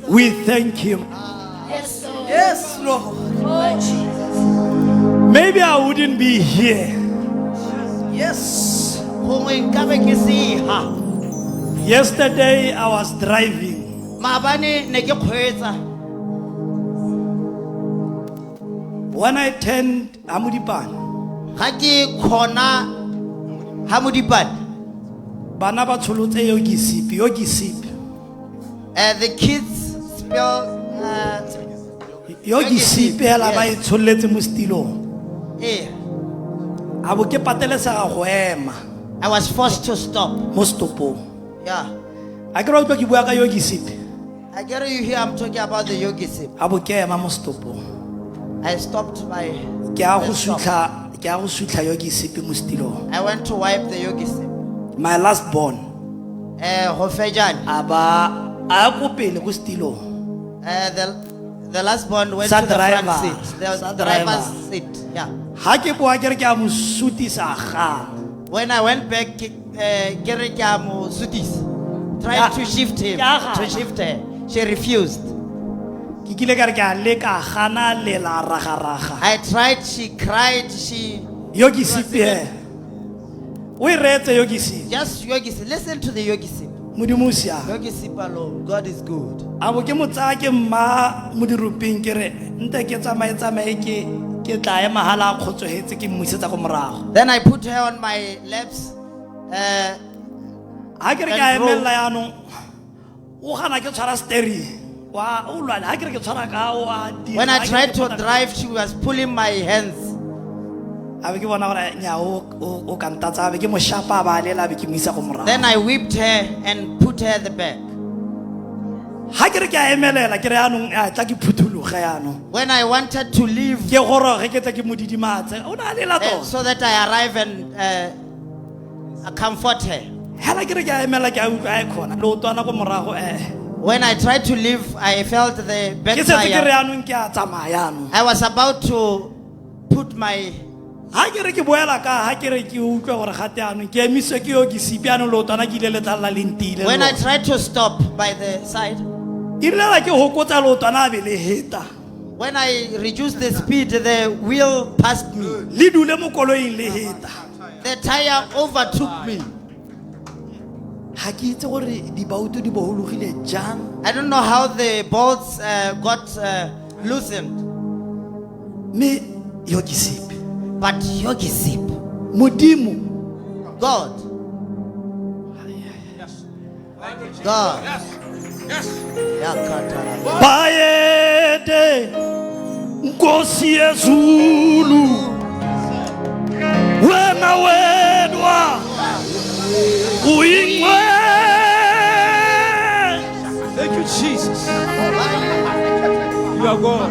We thank Him. Yes, Lord. Oh, Jesus. Maybe I wouldn't be here. Yes. Yesterday I was driving. When I turned Amudipan, bana ba tholotse Yogi Sip. The kids spell Yogi Sip hela ba itsholletse mo stilong. Abo ke patelesa go ema I was forced to stop. mo stopong. Yeah. A ke re utlwa ke bua ka Yogi Sip. I get you here, I'm talking about the Yogi Sip. Abo ke ema mo stopong. I stopped by. Ke a go sutla Yogi Sip mo stilong. I went to wipe the Yogi Sip. My last born Hofejan. aba a go pele go stilong. The last one went Sa to the driver. front seat. The Sa driver's driver. seat. Yeah. Ha ke bua ke re ke a mo sutisa ga. When I went back, tried to shift him, Yeah. to shift her. She refused. Ke kile ka re ke a leka gana lela raga. I tried, she cried, she Yogi Sip he. We read Yogi Sip. just Yogi Sip. Listen to the Yogi Sip. Modimo sia. Yogi Sip alone. God is good. Abo ke motsa ke mma mo dirupeng ke re nte ke tsamaye ke tla ema hala khotsohetse ke mmuisetsa go morago. Then I put her on my laps. Ha ke re ke a emella yanong o gana ke tshwara steering. Wa o lwana ha ke re ke tshwara ka o a di. When I tried to drive, she was pulling my hands. Abe ke bona gore nya o kantatsa abe ke mo shapa ba lela be ke misa go morago. Then I whipped her and put her at the back. Ha ke re ke a emelela ke re yanong a tla ke phuthuluga yanong. When I wanted to leave, Ke goroge ke tla ke modidimatse o na lela to. so that I arrive and comfort her. Hela ke re ke a emela ke a utlwa a khona lo tswana go morago When I tried to leave, I felt the back ke setse ke re tire. yanong ke a tsamaya yanong. I was about to put my. Ha ke re ke boela ka ha ke re ke utlwa gore gate yanong ke emiswe ke Yogi Sip yanong lo tswana ke ile le tlalla lentile. When I tried to stop by the side, irile ke hokotsa lo tswana a be le heta. when I reduced the speed, the wheel passed me. Le dule mo koloing le heta. The tire overtook me. Ha ke itse gore dibauto di bohologile jang. I don't know how the bolts got loosened, Me Yogi Sip. but Yogi Sip, Modimo. God, God. Yakatara. Bayede Nkosi Zulu wena wedwa uingwe. Thank you, Jesus. You are God.